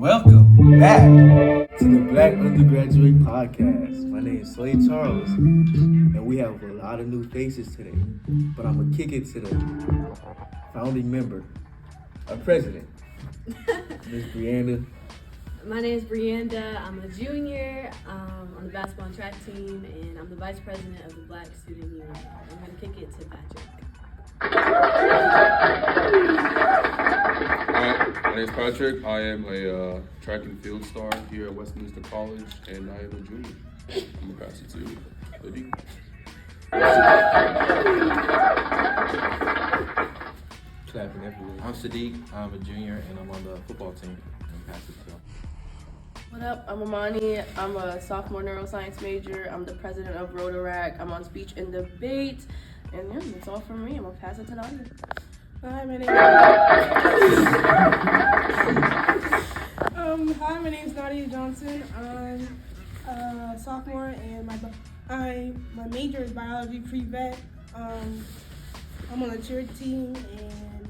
Welcome back to the Black Undergraduate Podcast. My name is Slade Charles, and we have a lot of new faces today. But I'm gonna kick it to the founding member, our president, Miss Brianda. My name is Brianda. I'm a junior on the basketball and track team, and I'm the vice president of the Black Student Union. I'm gonna kick it to Patrick. Hi, my name is Patrick. I am a track and field star here at Westminster College, and I am a junior. I'm gonna pass it to Liddy. Clapping everywhere. I'm Sadiq. I'm a junior and I'm on the football team. I'm pass it to. What up? I'm Amani. I'm a sophomore neuroscience major. I'm the president of Rotaract. I'm on speech and debate. And yeah, that's all from me. I'm gonna pass it to Nadia. Hi, my name Hi, my name is Nadia Johnson. I'm a sophomore, and my major is biology pre-vet. I'm on the cheer team, and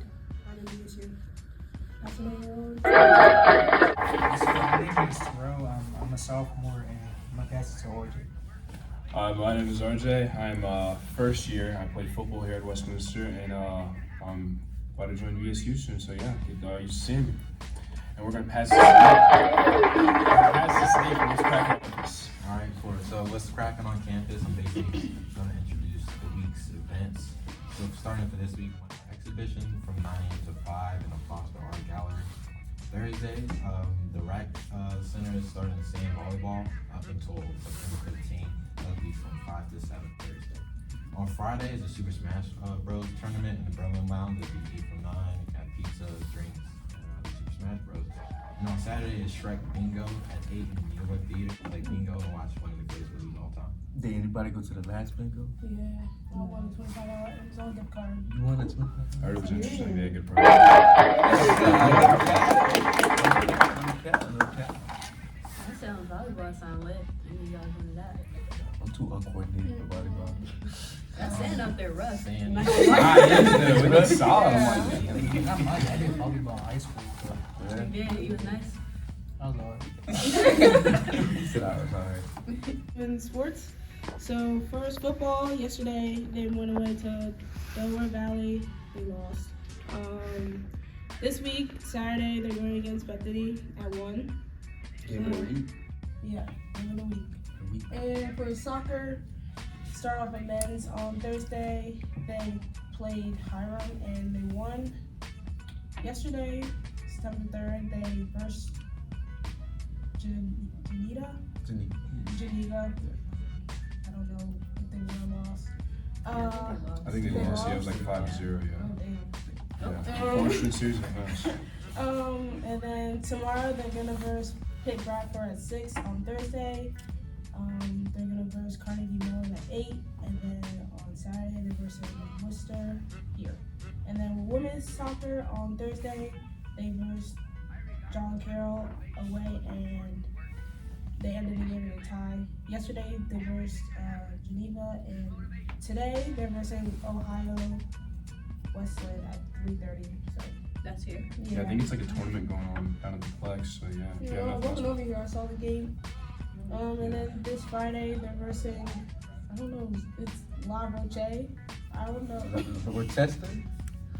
I'm gonna be this year. That's what My name is Terrell. I'm a sophomore, and my pass is to RJ. My name is RJ. I'm first year. I played football here at Westminster, and I'm about to join VSU soon. So yeah, get used to seeing me. And we're gonna pass this. For this crack campus. All right, cool. So what's cracking on campus? I'm basically going to introduce the week's events. So starting for this week, exhibition from 9 to 5 in the Foster Art Gallery. Thursdays, the Rec Center is starting the same volleyball up until September 15th. That'll be from 5 to 7 Thursday. On Friday is the Super Smash Bros. Tournament in the Berlin Lounge. It'll be 8 from 9. You can have pizza, drinks, and Super Smash Bros. And on Saturday is Shrek Bingo at 8 in the Neola Theater. Play bingo and watch one of the greatest movies of all time. Did anybody go to the last bingo? Yeah, I won a $25 Amazon gift card. You won a 25? I heard it was interesting. They had good program. No cap. That sounds volleyball sound lit. I need y'all doing that. I'm too uncoordinated for volleyball. That sand up there rough. Sand. We look solid. I'm like, Not much. I did volleyball in high school. So You did. He was nice. that was hard. He said I was alright. In sports, so first football, yesterday they went away to Delaware Valley. They lost. This week, Saturday, they're going against Bethany at 1. Game of the week. Yeah, game of the week. And for soccer, start off at men's on Thursday. They played Hiram and they won. Yesterday, September 3rd, they versed Geneva. I don't know if they won or lost. I think they lost. Yeah, it was like 5-0. Yeah. Oh, damn. Yeah. Four straight series of events. And then tomorrow they're gonna verse Pitt Bradford at 6 on Thursday. They're gonna verse Carnegie Mellon at 8, and then on Saturday they verse Worcester here. And then women's soccer on Thursday they verse John Carroll away, and they ended the game in a tie. Yesterday they versed Geneva, and today they're versing Ohio Westland at 3:30. So That's here. Yeah, I think it's like a tournament going on down at the Plex. So yeah. if you have I nothing wasn't else- over here. I saw the game. And then this Friday they're versing. I don't know. It's La Roche. I don't know. We're testing?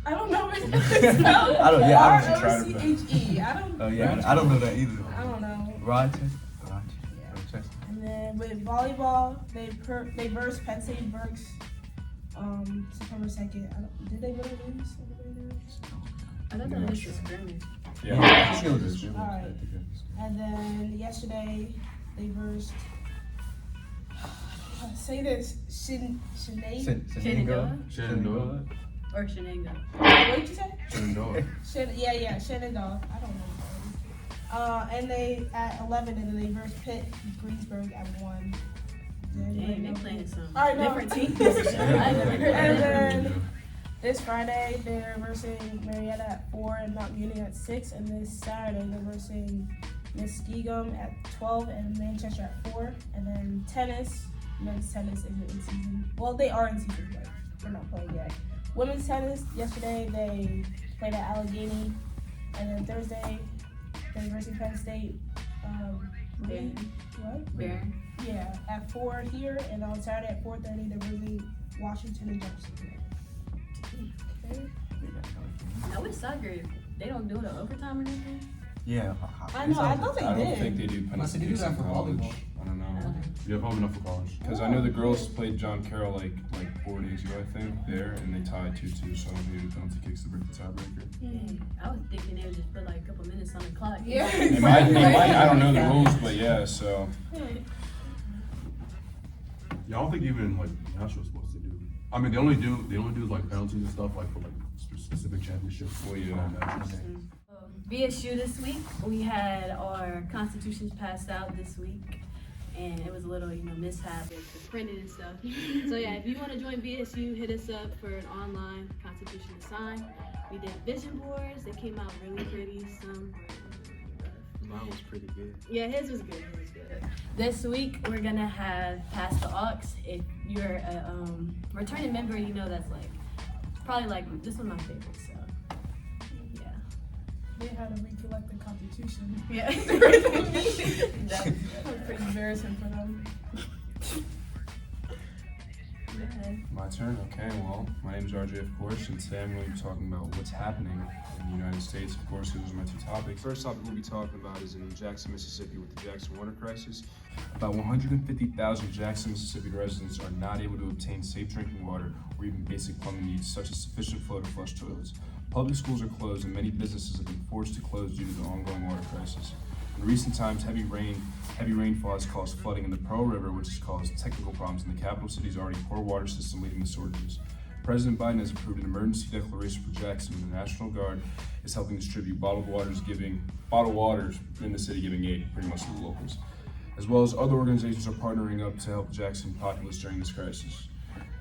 I don't know. It's spelled I don't- yeah, I haven't tried it, R-O-C-H-E. I don't. Oh yeah, I don't know that either. I don't know. Rochester? Yeah. Rochester. And then with volleyball, they versed Penn State Berks. September 2nd. Did they really lose? I thought that was just a scrimmage. Yeah. She was a scrimmage. Alright. And then yesterday they versed. Say this, Sinead. Shenandoah? Or Shenango? What did you say? Shenandoah. Shenandoah. I don't know. And they at 11, and then they versed Pitt Greensburg at 1. Dang, they playing some Alright, no. different teams. I never And heard then this Friday they're versing Marietta at 4 and Mount Union at 6, and this Saturday they're versing Muskegum at 12 and Manchester at 4. And then tennis, men's tennis isn't in season. Well, they are in season, but they're not playing yet. Women's tennis, yesterday they played at Allegheny, and then Thursday the University of Penn State. Barron. What? Barron. Yeah, at 4 here, and on Saturday at 4:30, the University Washington and Jefferson. Okay. Now with soccer, they don't do the overtime or nothing. Yeah. I know. I thought they I did. don't think they do Unless they do that penalty for college. volleyball. I don't know. Yeah, probably enough for college. Because I know the girls played John Carroll like 4 days ago, I think, there, and they tied 2-2, so they do penalty kicks to break the tiebreaker. I was thinking they would just put like a couple minutes on the clock. Yeah. They might, I don't know the rules, but yeah, so. Yeah, I don't think even like national's supposed to do. I mean, they only do like penalties and stuff like for like specific championships. Well, yeah. Nationals. BSU this week, we had our constitutions passed out this week, and it was a little, mishap with the printing and stuff. So yeah, if you want to join BSU, hit us up for an online constitution to sign. We did vision boards. They came out really pretty. Some were Mine was pretty good. Yeah, his was good. This week we're gonna have Pass the Aux. If you're a returning member, that's probably this one of my favorites. So yeah. They had to recollect the Constitution. Yeah. That was pretty embarrassing for them. My turn? Okay, well, my name is RJ, of course, and today I'm going to be talking about what's happening in the United States. Of course, those are my two topics. First topic we'll be talking about is in Jackson, Mississippi with the Jackson water crisis. About 150,000 Jackson, Mississippi residents are not able to obtain safe drinking water or even basic plumbing needs, such as sufficient flow to flush toilets. Public schools are closed and many businesses have been forced to close due to the ongoing water crisis. In recent times, heavy rainfall has caused flooding in the Pearl River, which has caused technical problems in the capital city's already poor water system, leading to shortages. President Biden has approved an emergency declaration for Jackson, and the National Guard is helping distribute bottled waters in the city, giving aid pretty much to the locals. As well as other organizations are partnering up to help Jackson populace during this crisis.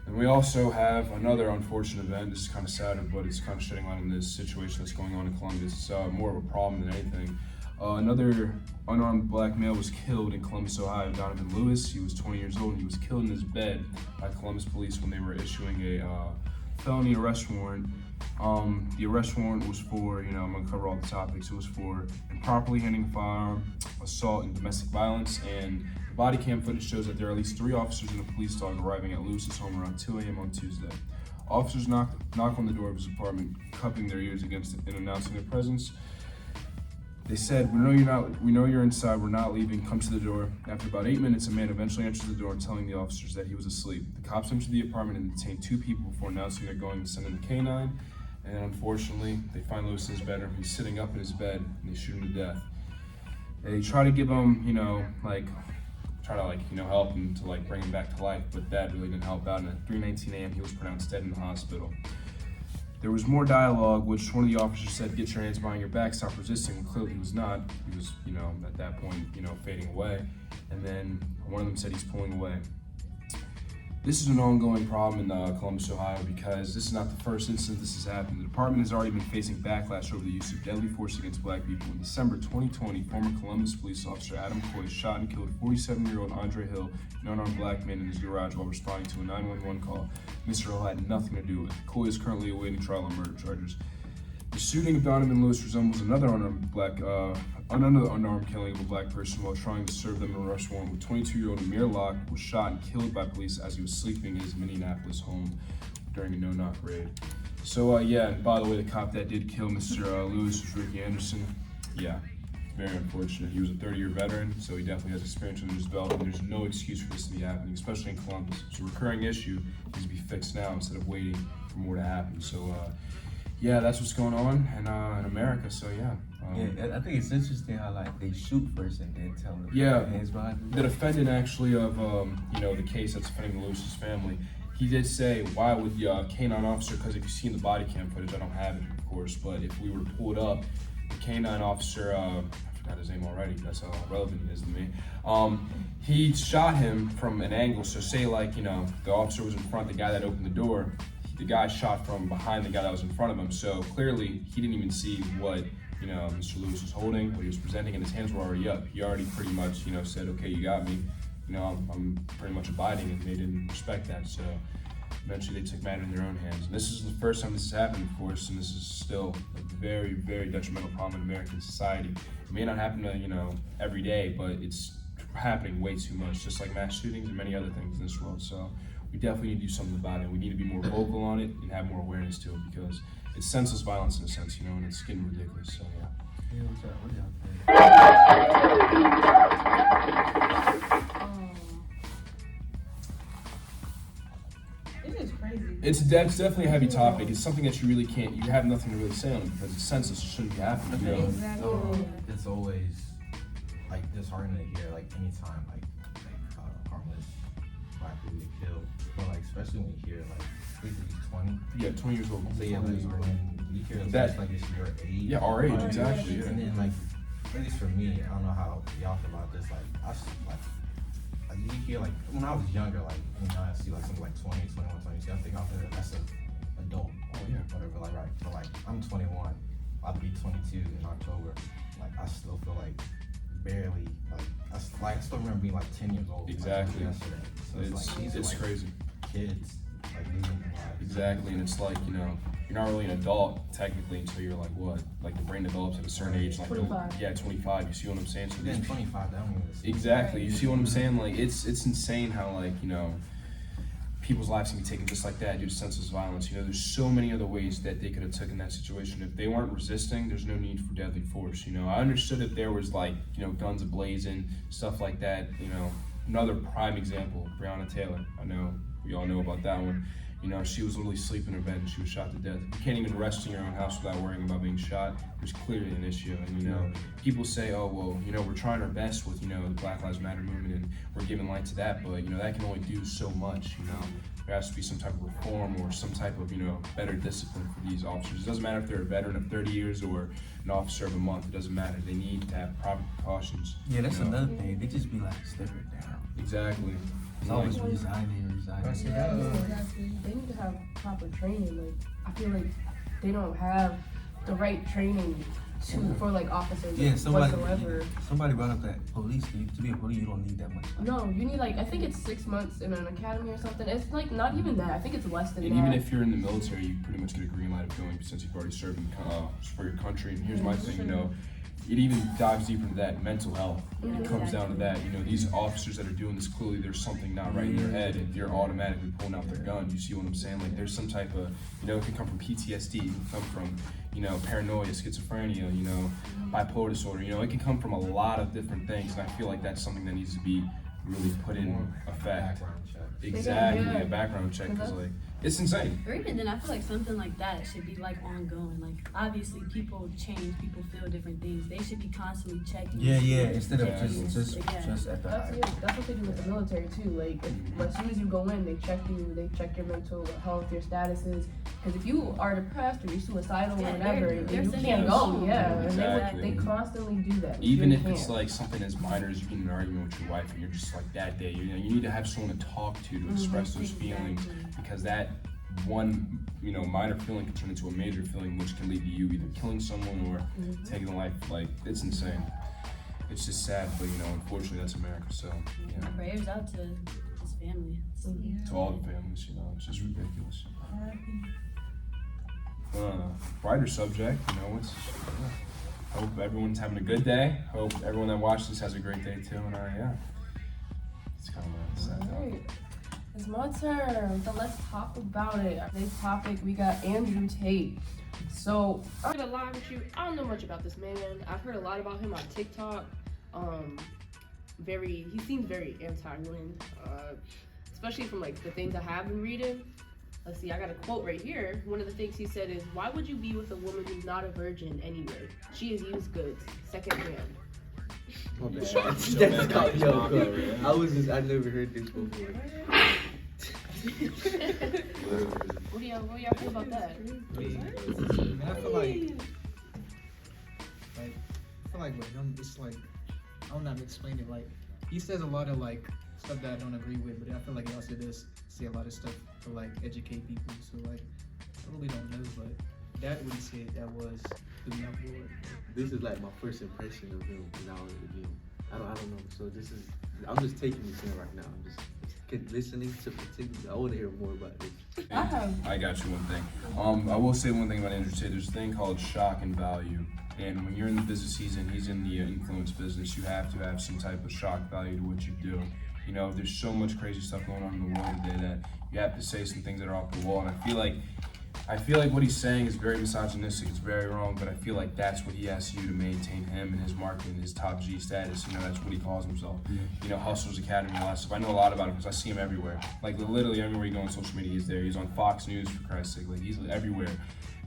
And we also have another unfortunate event. This is kind of sad, but it's kind of shedding light on this situation that's going on in Columbus. It's more of a problem than anything. Another unarmed black male was killed in Columbus, Ohio. Donovan Lewis, he was 20 years old, and he was killed in his bed by Columbus police when they were issuing a felony arrest warrant. The arrest warrant was for, I'm gonna cover all the topics. It was for improperly handling a firearm, assault, and domestic violence. And the body cam footage shows that there are at least 3 officers and a police dog arriving at Lewis's home around 2 a.m. on Tuesday. Officers knock on the door of his apartment, cupping their ears against it and announcing their presence. They said, we know you're inside, we're not leaving, come to the door. After about 8 minutes, a man eventually enters the door telling the officers that he was asleep. The cops enter the apartment and detain 2 people before announcing they're going to send in the canine. And unfortunately, they find Lewis in his bedroom. He's sitting up in his bed and they shoot him to death. They try to give him, help him to bring him back to life, but that really didn't help out. And at 3:19 a.m., he was pronounced dead in the hospital. There was more dialogue, which one of the officers said, "Get your hands behind your back, stop resisting." Well, clearly he was not. He was, at that point, fading away. And then one of them said he's pulling away. This is an ongoing problem in Columbus, Ohio, because this is not the first instance this has happened. The department has already been facing backlash over the use of deadly force against black people. In December 2020, former Columbus police officer Adam Coy shot and killed 47-year-old Andre Hill, an unarmed black man in his garage while responding to a 911 call. Mr. Hill had nothing to do with it. Coy is currently awaiting trial on murder charges. The shooting of Donovan Lewis resembles another unarmed killing of a black person while trying to serve them an arrest warrant. 22-year-old Amir Locke was shot and killed by police as he was sleeping in his Minneapolis home during a no-knock raid. So and by the way, the cop that did kill Mr. Lewis was Ricky Anderson. Yeah, very unfortunate. He was a 30-year veteran, so he definitely has experience under his belt, and there's no excuse for this to be happening, especially in Columbus. It's a recurring issue. It needs to be fixed now instead of waiting for more to happen. So that's what's going on in America. So I think it's interesting how they shoot first and then tell them. Yeah, hands behind them. The defendant actually of the case that's defending Lewis's family, he did say, why would the canine officer? Because if you've seen the body cam footage, I don't have it, of course, but if we were to pull it up, the canine officer, I forgot his name already. That's how relevant he is to me. He shot him from an angle. So say the officer was in front, the guy that opened the door. The guy shot from behind the guy that was in front of him, so clearly he didn't even see what Mr. Lewis was holding, what he was presenting, and his hands were already up. He already pretty much said, "Okay, you got me." I'm pretty much abiding, and they didn't respect that. So eventually they took matters in their own hands. And this is the first time this has happened, of course, and this is still a very, very detrimental problem in American society. It may not happen to, every day, but it's happening way too much, just like mass shootings and many other things in this world. So we definitely need to do something about it. We need to be more vocal on it and have more awareness to it, because it's senseless violence in a sense, and it's getting ridiculous. So yeah. It is crazy. It's definitely a heavy topic. It's something that you have nothing to really say on it, because it's senseless. It shouldn't be happening. Exactly. It's always like disheartening to hear anytime harmless black people get killed, but especially when you hear he's 20. Yeah, 20 years old. So yeah, when you hear That- it's your age. Yeah, our age, exactly. Yeah. And then at least for me, I don't know how y'all feel about this. You hear when I was younger, I see something 20, 21, 22. I think that's an adult. Oh yeah. Whatever. Right. But I'm 21. I'll be 22 in October. I still feel barely I still remember being 10 years old. Exactly. Yesterday. So It's crazy. Kids losing their lives. Exactly, and it's you're not really an adult technically until you're what? The brain develops at a certain age, 25. Yeah, 25. You see what I'm saying? So Then 25, that don't even see. exactly. You see what I'm saying? It's insane how people's lives can be taken just like that due to senseless violence. There's so many other ways that they could have taken that situation. If they weren't resisting, there's no need for deadly force. I understood if there was guns ablazing, stuff like that. Another prime example, Breonna Taylor. I know we all know about that one. She was literally sleeping in her bed and she was shot to death. You can't even rest in your own house without worrying about being shot. There's clearly an issue. And, people say, oh, well, we're trying our best with, the Black Lives Matter movement and we're giving light to that, but, that can only do so much, There has to be some type of reform or some type of, better discipline for these officers. It doesn't matter if they're a veteran of 30 years or an officer of a month. It doesn't matter. They need to have proper precautions. Yeah, that's another thing. They just be stepping down. Exactly. It's always resigning. They need to have proper training. I feel like they don't have the right training for officers whatsoever. Somebody brought up that police thing. To be a police, you don't need that much. No, you need I think it's 6 months in an academy or something. It's not even that. I think it's less than And that. even if you're in the military, you pretty much get a green light of going since you've already served for your country. And here's my thing, it even dives deeper into that mental health. It comes down to that. These officers that are doing this, clearly there's something not right in their head, and they're automatically pulling out their gun. You see what I'm saying? There's some type of, it can come from PTSD, it can come from, paranoia, schizophrenia, bipolar disorder. It can come from a lot of different things, and I feel like that's something that needs to be really put in effect. Exactly, a background check, because it's insane. Or even then, I feel like something like that should be ongoing. Obviously, people change, people feel different things. They should be constantly checking. Yeah. Instead of just at the That's what they do with the military too. As soon as you go in, they check you. They check your mental health, your statuses. Because if you are depressed or you're suicidal or whatever, you can't go. Yeah, Exactly. and they constantly do that. Even You if it's can't. something as minor as you get in an argument with your wife and you're just that day, you need to have someone to talk to express those feelings, because that one minor feeling can turn into a major feeling, which can lead to you either killing someone or taking a life. It's insane. It's just sad, but unfortunately that's America. So yeah. Prayers out to his family. To all the families, it's just ridiculous. Brighter subject, hope everyone's having a good day. Hope everyone that watched this has a great day too. And it's kind of a sad topic. Alright, it's my turn. So let's talk about it. Today's topic, we got Andrew Tate. So I'm gonna lie with you. I don't know much about this man. I've heard a lot about him on TikTok. He seems very anti-women, especially from the things I have been reading. Let's see, I got a quote right here. One of the things he said is, "Why would you be with a woman who's not a virgin anyway? She is used goods, secondhand." I never heard this before. What do y'all feel about that? I feel like with him, it's I don't know how to explain it. He says a lot of stuff that I don't agree with, but I feel like he also does say a lot of stuff to educate people. So I really don't know, but that what he said, that was the uproar. This is my first impression of him now again. I don't know. So I'm just taking this in right now. I'm just listening to continue. I want to hear more about this. I got you one thing. I will say one thing about Andrew Tate. There's a thing called shock and value. And when you're in the business season, he's in the influence business, you have to have some type of shock value to what you do. You know, there's so much crazy stuff going on in the world today that you have to say some things that are off the wall. And I feel like what he's saying is very misogynistic, it's very wrong, but I feel like that's what he has to do to maintain him and his marketing, his top G status. You know, that's what he calls himself. You know, Hustlers Academy, all that stuff. I know a lot about him because I see him everywhere. Like, literally everywhere you go on social media, he's there. He's on Fox News, for Christ's sake. Like, he's everywhere.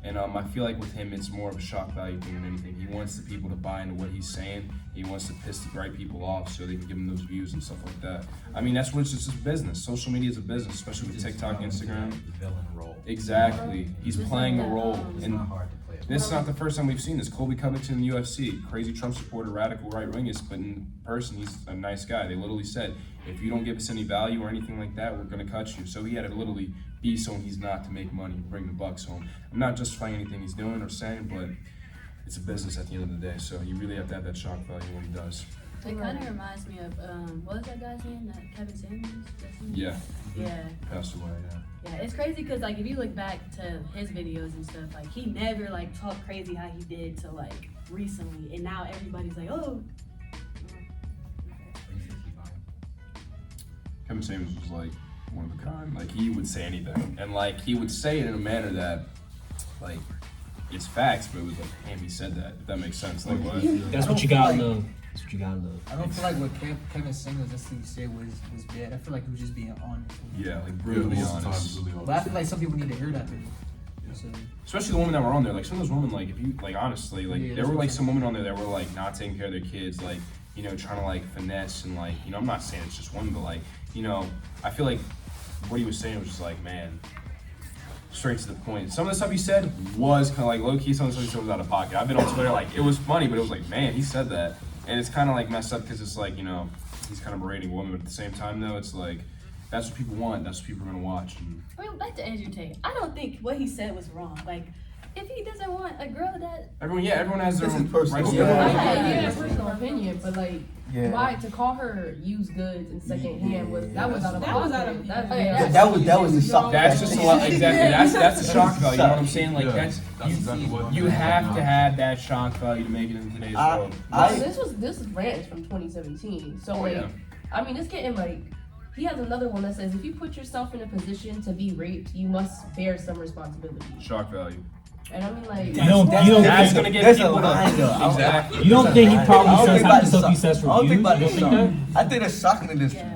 And I feel like with him, it's more of a shock value thing than anything. He wants the people to buy into what he's saying. He wants to piss the right people off so they can give him those views and stuff like that. I mean, that's what it's just a business. Social media is a business, especially with TikTok, Instagram. The villain role. Exactly. He's playing a role. It's And not hard to play. this is not the first time we've seen this. Colby Covington in the UFC, crazy Trump supporter, radical right-wingist, but in person, he's a nice guy. They literally said, if you don't give us any value or anything like that, we're going to cut you. So he had to literally be someone he's not to make money, bring the bucks home. I'm not justifying anything he's doing or saying, but it's a business at the end of the day. So you really have to have that shock value when he does. It kind of reminds me of, what was that guy's name? That Kevin Samuels? Yeah. Yeah. Passed away, yeah. Yeah, it's crazy because, like, if you look back to his videos and stuff, like, he never, like, talked crazy how he did till, like, recently. And now everybody's like, oh. Kevin Samuels was like one of a kind. Like, he would say anything, and like he would say it in a manner that, like, it's facts, but it was like, damn, he said that. If that makes sense. Like, what? That's what you gotta love. That's what you gotta love. I don't feel like what Kevin Samuels just said was bad. I feel like he was just being honest. Yeah, like brutally honest. But I feel like some people need to hear that. So. Especially the women that were on there. Like, some of those women, like, if you, like, honestly, like, Yeah, there were like some women on there that were like not taking care of their kids, like, you know, trying to like finesse and like, you know, I'm not saying it's just women, but like, you know, I feel like what he was saying was just like, man, straight to the point. Some of the stuff he said was kind of like low key. Some of the stuff he said was out of pocket. I've been on Twitter, like, it was funny, but it was like, man, he said that, and it's kind of like messed up because it's like, you know, he's kind of berating women, but at the same time though, it's like, that's what people want. That's what people are gonna watch. And I mean, back to Andrew Tate. I don't think what he said was wrong. Like, if he doesn't want a girl that... everyone has their This own is personal. rights. Yeah, personal opinion, but like, why to call her used goods and secondhand was out of That was out of- pocket. That was the shock. That's just a lot. Exactly. That's the shock value. You know what I'm saying? Like, Yeah, that's exactly what you have to have that shock value to make it in today's world. This rant is from 2017. So Oh, like, yeah. I mean, it's getting like, he has another one that says, if you put yourself in a position to be raped, you must bear some responsibility. Shock value. And I mean, like, You don't That's think gonna get There's a people to line though. exactly. you don't think he I probably don't says think half about the the stuff he shock. says for I don't views? think about You the don't think shock. that? I think there's shocking in this. Yeah.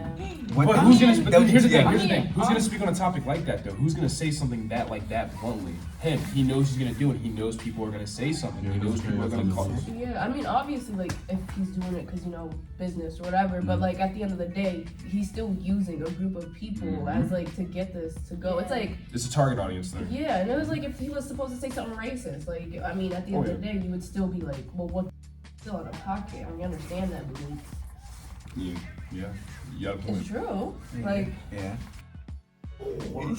But who's gonna? But here's the thing. I Here's the mean, thing. Who's gonna speak on a topic like that though? Who's gonna say something that like that bluntly? Him. He knows he's gonna do it. He knows people are gonna say something. He knows people are gonna call. yeah, I mean, obviously, like, if he's doing it because, you know, business or whatever, but like, at the end of the day, he's still using a group of people as like to get this to go. It's like, It's a target audience thing. yeah, and it was like, if he was supposed to say something racist, like, I mean, at the end of the day, you would still be like, well, what's still out of pocket? I mean, I understand that, but like, Yeah. You got a point. it's true. Like, Yeah.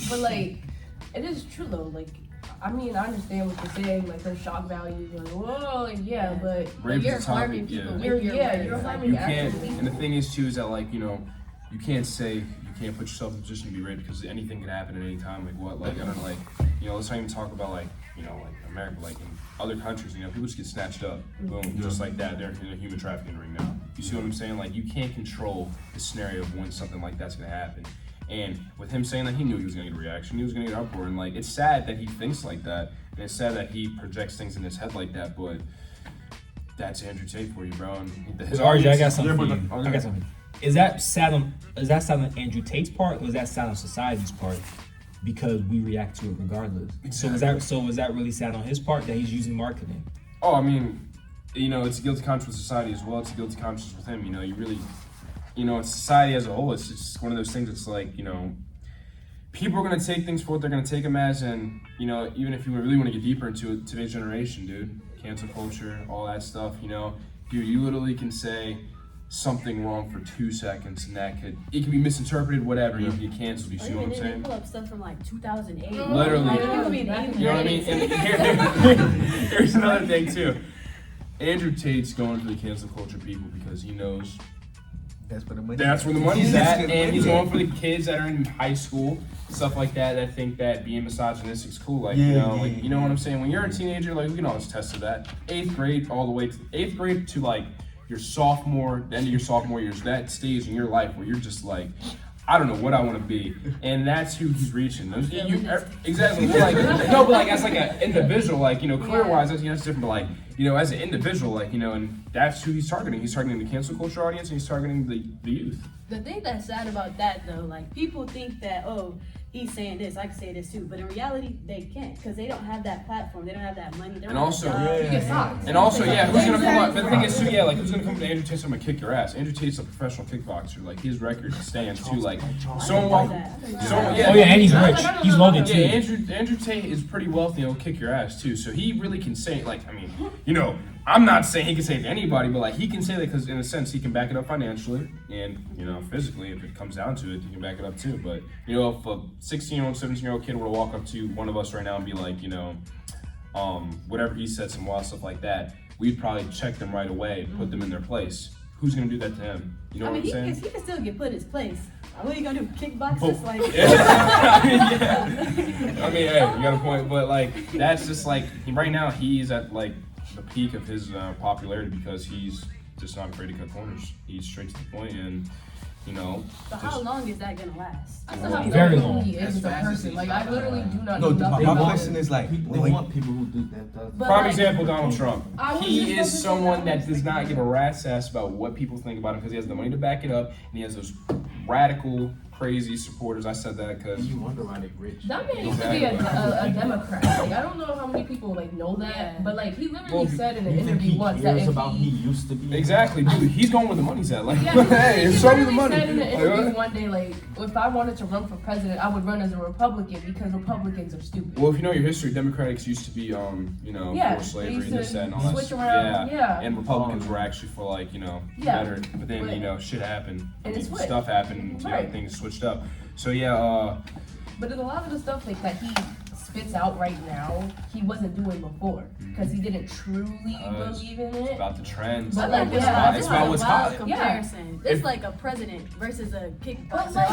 but like, it is true though. Like, I mean, I understand what you're saying. Like, there's shock value. You're like, whoa, like, yeah, but Rape You're is a topic. harming people. Yeah. you're harming You actual can't. people. And the thing is too is that, like, you know, you can't say you can't put yourself in a position to be raped because anything can happen at any time. Like what? Like, I don't know. Like, you know, let's not even talk about like, you know, like America, like in other countries, you know, people just get snatched up, boom, just like that. They're in a human trafficking ring now. You see what I'm saying? Like, you can't control the scenario of when something like that's gonna happen. And with him saying that, he knew he was gonna get a reaction, he was gonna get uproar, and like, it's sad that he thinks like that, and it's sad that he projects things in his head like that. But that's Andrew Tate for you, bro. And his RJ, I got audience- something for Yeah, you. but- I got something. Is that sad on Andrew Tate's part, or is that sad on society's part? Because we react to it regardless. So is that really sad on his part that he's using marketing? Oh, I mean, you know, it's a guilty conscience with society as well. It's a guilty conscience with him. You know, you really, you know, it's society as a whole. It's just one of those things. It's like, you know, people are gonna take things for what they're gonna take them as, and you know, even if you really want to get deeper into it, today's generation, dude, cancel culture, all that stuff. You know, dude, you literally can say something wrong for 2 seconds, and it can be misinterpreted, whatever. You can get canceled. You see what I'm They saying? pull up stuff from like 2008. Literally. Like, it would be You know what I mean? the And here's another thing too. Andrew Tate's going for the cancel culture people because he knows That's where the money. That's where the money's at, and he's going for the kids that are in high school, stuff like that. That think that being misogynistic is cool, like you know what I'm saying. When you're a teenager, like we can always test to that. 8th grade all the way to 8th grade to like your sophomore, the end of your sophomore years. That stage in your life where you're just like, I don't know what I want to be, and that's who he's reaching. Exactly. Like, no, but like as like an individual, like career-wise, that's different. But like as an individual, like and that's who he's targeting. He's targeting the cancel culture audience, and he's targeting the youth. The thing that's sad about that though, like people think that he's saying this, I can say this too, but in reality they can't because they don't have that platform, they don't have that money. And also, who's gonna come up? But the thing is too, like who's gonna come to Andrew Tate? I'm gonna kick your ass. Andrew Tate's a professional kickboxer. Like his record stands too. Like and he's rich. He's loaded too. Yeah, Andrew Tate is pretty wealthy. He'll kick your ass too. So he really can say I'm not saying he can save anybody, but like he can say that because in a sense he can back it up financially and physically if it comes down to it, he can back it up too. But if a 16-year-old, 17-year-old kid were to walk up to one of us right now and be like, whatever he said, some wild stuff like that, we'd probably check them right away and put them in their place. Who's gonna do that to him? You know what I'm saying? He can still get put in his place. What are you gonna do? Kickboxers? Like hey, you got a point, but like that's just like right now he's at like the peak of his popularity because he's just not afraid to cut corners. He's straight to the point, and But how long is that gonna last? I still have Very no idea long. who he is as a person. Like I literally do not know No, nothing my about question him. is like, They want people who do that. Prime example, Donald Trump. I was He just is about to say someone that. that does not give a rat's ass about what people think about him because he has the money to back it up, and he has those radical, crazy supporters. I said that because You wonder why they rich. That man used to be a Democrat. Like I don't know how many people like know that, Yeah. but like he literally said in an You think interview he once that cares if about he used to be? exactly, dude. He's going where the money's at. Like, Yeah, hey, he show me the literally money. said in an Like, interview what? one day, like, if I wanted to run for president, I would run as a Republican because Republicans are stupid. Well, if you know your history, Democrats used to be, Yeah, for slavery they used and this, to that, and all that. switch around, yeah. And Republicans were actually for like, Yeah. better. But then, But- shit happened. And it switched. Stuff happened. Right. Things switched up. So yeah, But a lot of the stuff like that he spits out right now, he wasn't doing before because he didn't truly believe in it's it. about the trends. But like, it's yeah, it's about what's hot. Comparison. It's like a president versus a kickboxer.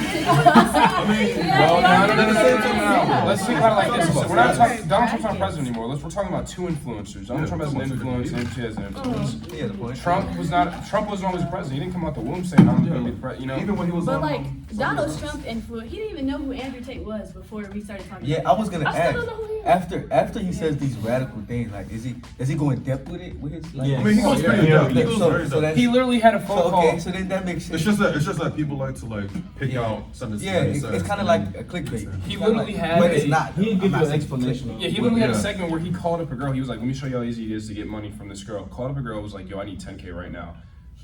Well, no. Let's think about it like this. We're not talking. Donald Trump's not Brackets. president anymore. We're talking about two influencers. Donald Trump has an influence, and Andrew Tate has an influence. Yeah, the point. Trump wasn't always president. He didn't come out the womb saying I'm going to be the president. Even when he was But on, like Donald Trump influence, he didn't even know who Andrew Tate was before we started talking. Yeah, I was gonna I still ask. don't know who he is. After he says these radical things, like, does he go in depth with it with his? Like, I mean, he goes pretty yeah, in depth. He goes so- very so depth. that's- He literally had a phone So call. okay, so then that makes sense. It's just that people like to pick out sentences. Yeah, that he it's says. kind of like a clickbait. He It's kinda literally had but it's a- not. He didn't give I'm you not an saying explanation. Yeah, he literally had a Yeah. segment where he called up a girl. He was like, "Let me show you how easy it is to get money from this girl." Called up a girl. Was like, "Yo, I need 10K right now."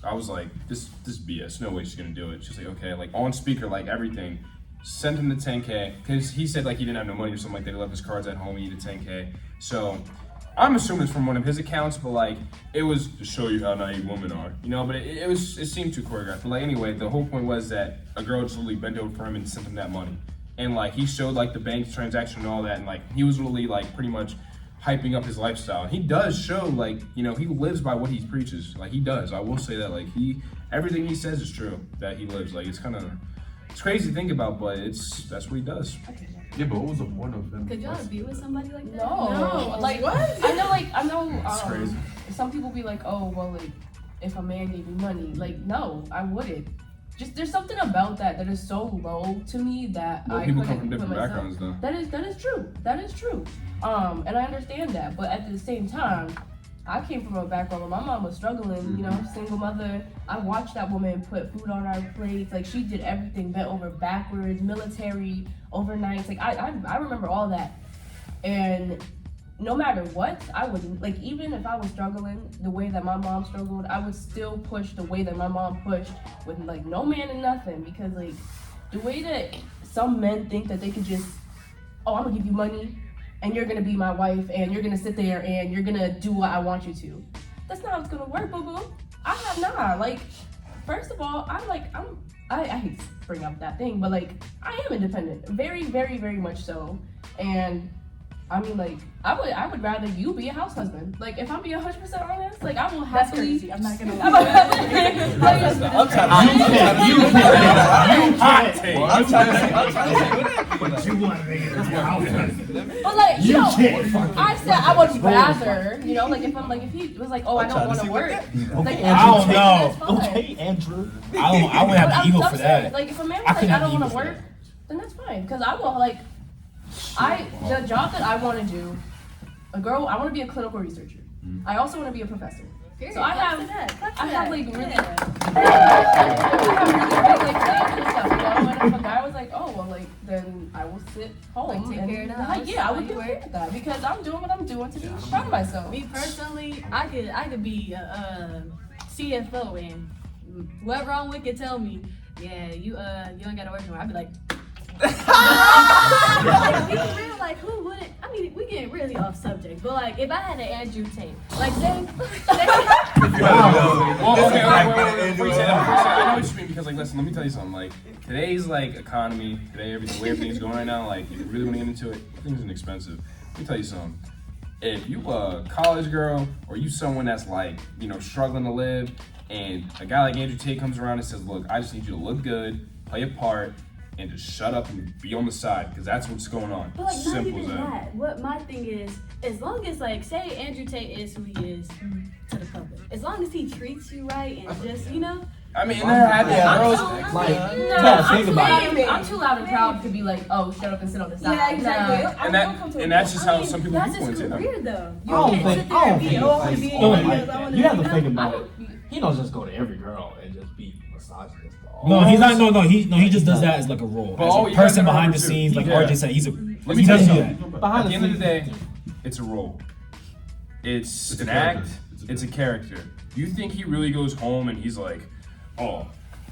I was like, "This BS. No way she's gonna do it." She's like, "Okay," like on speaker, like everything. Sent him the 10K because he said like he didn't have no money or something like that. He left his cards at home. He needed 10K. So I'm assuming it's from one of his accounts, but like it was to show you how naive women are, But it seemed too choreographed. But like anyway, the whole point was that a girl just literally bent over for him and sent him that money, and like he showed like the bank transaction and all that, and like he was really like pretty much hyping up his lifestyle. He does show like he lives by what he preaches. Like he does. I will say that like everything he says is true that he lives. Like it's crazy to think about, but that's what he does. Yeah, but what was the point of him? Could y'all be with somebody like that? No, like what? I know. It's crazy. Some people be like, oh, well, like if a man gave me money, like no, I wouldn't. Just there's something about that is so low to me that Well, I people couldn't come from put different myself- backgrounds, though. That is true. That is true. And I understand that, but at the same time, I came from a background where my mom was struggling, single mother. I watched that woman put food on our plates. Like she did everything, bent over backwards, military, overnights. Like I remember all that. And no matter what, I would like even if I was struggling the way that my mom struggled, I would still push the way that my mom pushed with like no man and nothing because like the way that some men think that they could just, oh, I'm gonna give you money and you're gonna be my wife and you're gonna sit there and you're gonna do what I want you to. That's not how it's gonna work, boo-boo. Like, first of all, I hate to bring up that thing, but like, I am independent. Very, very, very much so. And I mean, like, I would rather you be a house husband. Like, if I'm being 100% honest, like, I will That's happily. crazy. I'm not gonna lie. But you want to make it house husband. But like, you know, can't. I said I would rather, you know, like if he was like, oh, I don't want to work. Like, I don't that's know. fine. Okay, Andrew. I wouldn't have the ego for Serious. that. Like, if a man I was like, couldn't I have don't the want to ego for work, then that's fine. Because I will, like, the job that I want to do, I want to be a clinical researcher. I also want to be a professor. So I have like really, like plans and stuff, you know. And if a guy was like, oh well, like then I will sit home Like, take and care of the like, house yeah, I while would you do work. that because I'm doing what I'm doing to be proud of myself. Me personally, I could be a CFO and whoever I'm with could tell me, yeah, you ain't gotta work anymore. I'd be like, like, be real, like who wouldn't? I mean, we getting really off subject, but like if I had an Andrew Tate, like say Well, okay, wait, before you say that, I know what you mean, because like, listen, let me tell you something. Like, today's like economy, the way everything's going right now, like, if you really want to get into it, things are expensive. Let me tell you something. If you a college girl or you someone that's like, you know, struggling to live, and a guy like Andrew Tate comes around and says, look, I just need you to look good, play a part, and just shut up and be on the side, because that's what's going on. But like, not Simple even as that. that. What my thing is, as long as like, say Andrew Tate is who he is to the public, as long as he treats you right and just, you know. I mean, there have been girls Like, No, think about it. I'm too loud and proud to be like, oh, shut up and sit on the side. Yeah, exactly. Nah. and that's just I how mean, some people that's viewpoints just it. weird though. You I don't can't think- sit there I and don't be, think oh, it's I'm like- being no, like, like, I wanna you have be, to you think know? about it. He don't just go to every girl and just be misogynist. Oh, No, he's not. No, he just does that as like a role, But as oh, a you person gotta behind the remember, scenes. too. Like Yeah. RJ said, he Let me tell doesn't you do something. that. At the end of the day, it's a role. It's an act. It's a character. You think he really goes home and he's like, oh,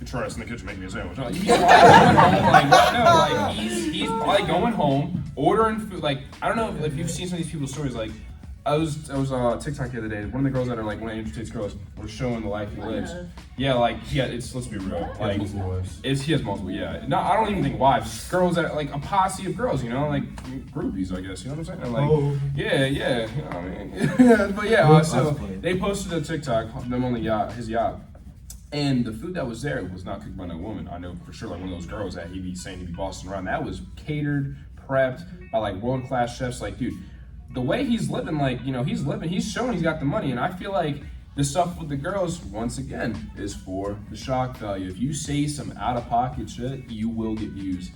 Charles in the kitchen making me a sandwich. No, he's probably going home, like, no, like he's probably going home, ordering food. Like, I don't know if you've seen some of these people's stories. Like, I was on TikTok the other day. One of the girls that are like one of Andrew Tate's girls were showing the life he lives. Yeah, like it's, let's be real. Like, he has multiple. Yeah, no, I don't even think wives. Girls that like a posse of girls. You know, like groupies, I guess. You know what I'm saying? Like, yeah. You know what I mean? But yeah, so they posted a TikTok them on the yacht, his yacht. And the food that was there was not cooked by no woman. I know for sure, like one of those girls that he'd be saying he'd be bossing around. That was catered, prepped by like world-class chefs. Like, dude, the way he's living, like, you know, he's showing he's got the money. And I feel like the stuff with the girls, once again, is for the shock value. If you say some out-of-pocket shit, you will get views.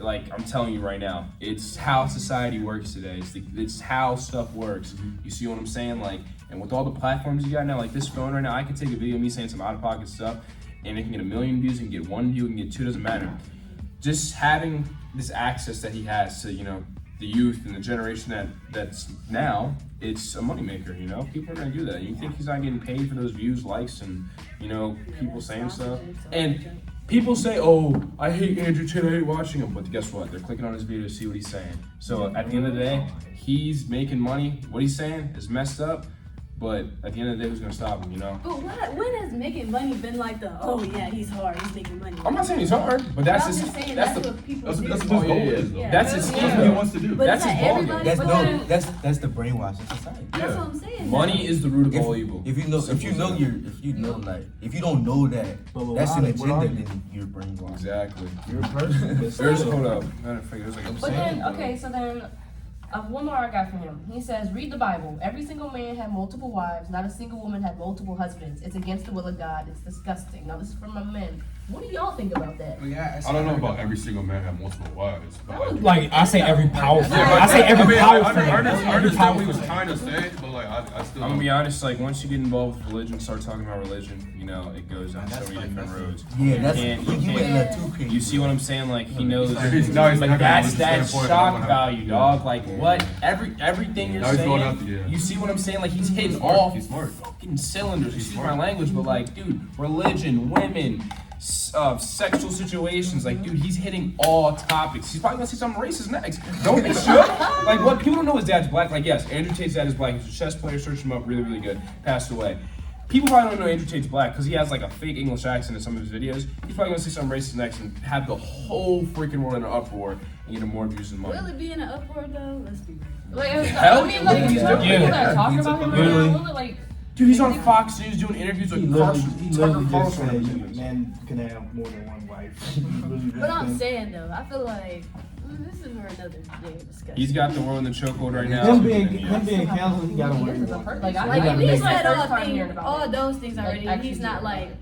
Like, I'm telling you right now, it's how society works today. It's how stuff works. You see what I'm saying? Like, and with all the platforms you got now, like this phone right now, I can take a video of me saying some out-of-pocket stuff, and it can get 1 million views, it can get 1 view, it can get 2, doesn't matter. Just having this access that he has to, you know, the youth and the generation that's now, it's a moneymaker, you know? People are gonna do that. You think he's not getting paid for those views, likes, and, you know, people saying stuff? And people say, oh, I hate Andrew Tate, I hate watching him, but guess what? They're clicking on his video to see what he's saying. So at the end of the day, he's making money. What he's saying is messed up, but at the end of the day, who's gonna stop him, you know? But when has making money been like the, oh yeah, he's hard, he's making money? I'm not saying he's hard, but that's I'm his, just saying that's that's the, what people That's do. what his goal is, though. Yeah. that's his scheme. That's what he wants to do. But That's it's his not ballgame. everybody. That's but no. then- That's the brainwashing society. That's what I'm saying. Money is the root of all evil. If you know, Simple as that. if you don't know that, But that's an what are agenda. you? Then you're brainwashed. Exactly. You're a person. There's, hold up. Matter of fact, there's like a But then, okay, so then, one more I got for him. He says, read the Bible. Every single man had multiple wives. Not a single woman had multiple husbands. It's against the will of God. It's disgusting. Now, this is from my men. What do y'all think about that? I don't know about every single man have multiple wives, but Like I say, every powerful. Yeah, but I say every powerful. I understand Every what he was powerful. trying to say, but like I still. I'm gonna be honest, like once you get involved with religion, start talking about religion, you know, it goes down so many different roads. Yeah, that's And you you went in that too crazy. You see what I'm saying? Like he knows, He's not like that's gonna that standpoint, shock I'm gonna- value, dog. Like what? Everything you're Now he's going saying. after you. You see what I'm saying? Like he's hitting smart, all he's smart. fucking cylinders. Excuse smart. my language, but like, dude, religion, women. Sexual situations, like dude, he's hitting all topics. He's probably gonna say something racist next. Don't be sure. Like what people don't know his dad's black. Like yes, Andrew Tate's dad is black. He's a chess player. Search him up, really, really good. Passed away. People probably don't know Andrew Tate's black because he has like a fake English accent in some of his videos. He's probably gonna say something racist next and have the whole freaking world in an uproar and get more views than money. Will it be in an uproar though? Let's be real. Like, Hell, I mean, like, he's you have doing people it. that talk about him right Really? now, like, Dude, he's on Fox News doing interviews He with literally Tucker just Carlson. said men can have more than one wife. He really But I'm think- saying though, I feel like this is for another day of discussion. He's got the world in the chokehold right now. Him being canceled, he gotta worry He is a about per- it. like, I- He Like gotta we make said it. First time hearing about all it. those things Like, already. actually He's not hearing like.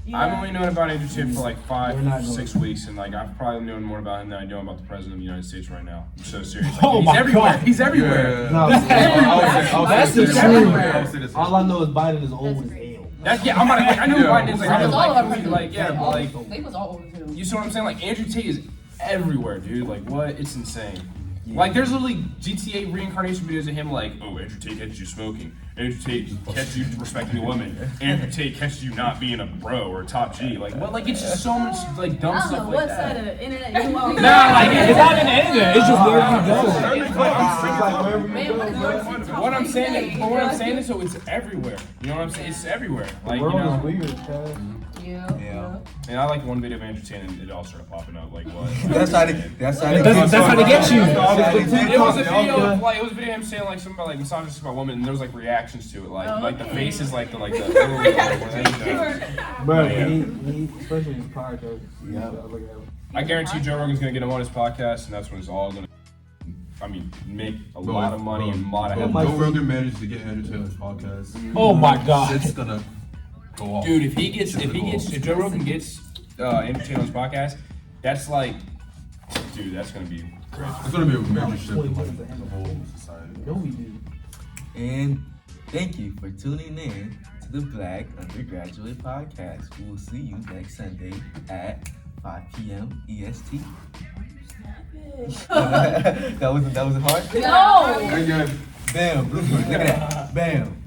You I've know? only known about Andrew Tate for like We're not 6 going. weeks, and like I've probably known more about him than I know about the president of the United States right now. I'm so serious. Like, Oh he's my everywhere. God. He's everywhere. No, That's the truth. all I know is Biden is old as hell. That's yeah. I'm about to, like, I know who Biden is. Like, That I was know, all like, over him. like yeah, but like They was all over him. you see what I'm saying? Like Andrew Tate is everywhere, dude. Like what? It's insane. Like there's literally GTA reincarnation videos of him like, oh, Andrew Tate catches you smoking. Andrew Tate catches you respecting a woman. Andrew Tate catches you not being a bro or a top G. Like what? Like it's just so much like dumb I don't stuff know like what that. side of the internet you on. Nah, like It's not in the internet. It's just where you go. It's like wherever you Man, go, what is bro. your What I'm saying is, but what I'm saying is, so it's everywhere. You know what I'm saying? It's everywhere. Like The you world know. is weird, cuz. Yeah. And I like one video of Andrew Tate and it all started popping up. Like what? That's how they. That's how they. That's how they get you. It was a video of like it was a video of him saying like something about like misogynist about women, and there was like reactions to it, like the faces, like the Bro, Yeah. he especially his podcast. Yeah. Look at him. I guarantee Joe Rogan's gonna get him on his podcast, and that's when it's all gonna. I mean, make a lot of money and a lot of Joe headlines. Rogan managed to get Andrew Tate on his podcast. Oh my God. Shit's gonna go off. Dude, if Joe Rogan gets Andrew Tate on his podcast, that's like, dude, that's gonna be crazy. It's gonna be a major shift in like the whole society. No, we do. And thank you for tuning in to the Black Undergraduate Podcast. We will see you next Sunday at 5 p.m. EST. that wasn't hard? No! Again. Bam, blooper. Look at that. Bam.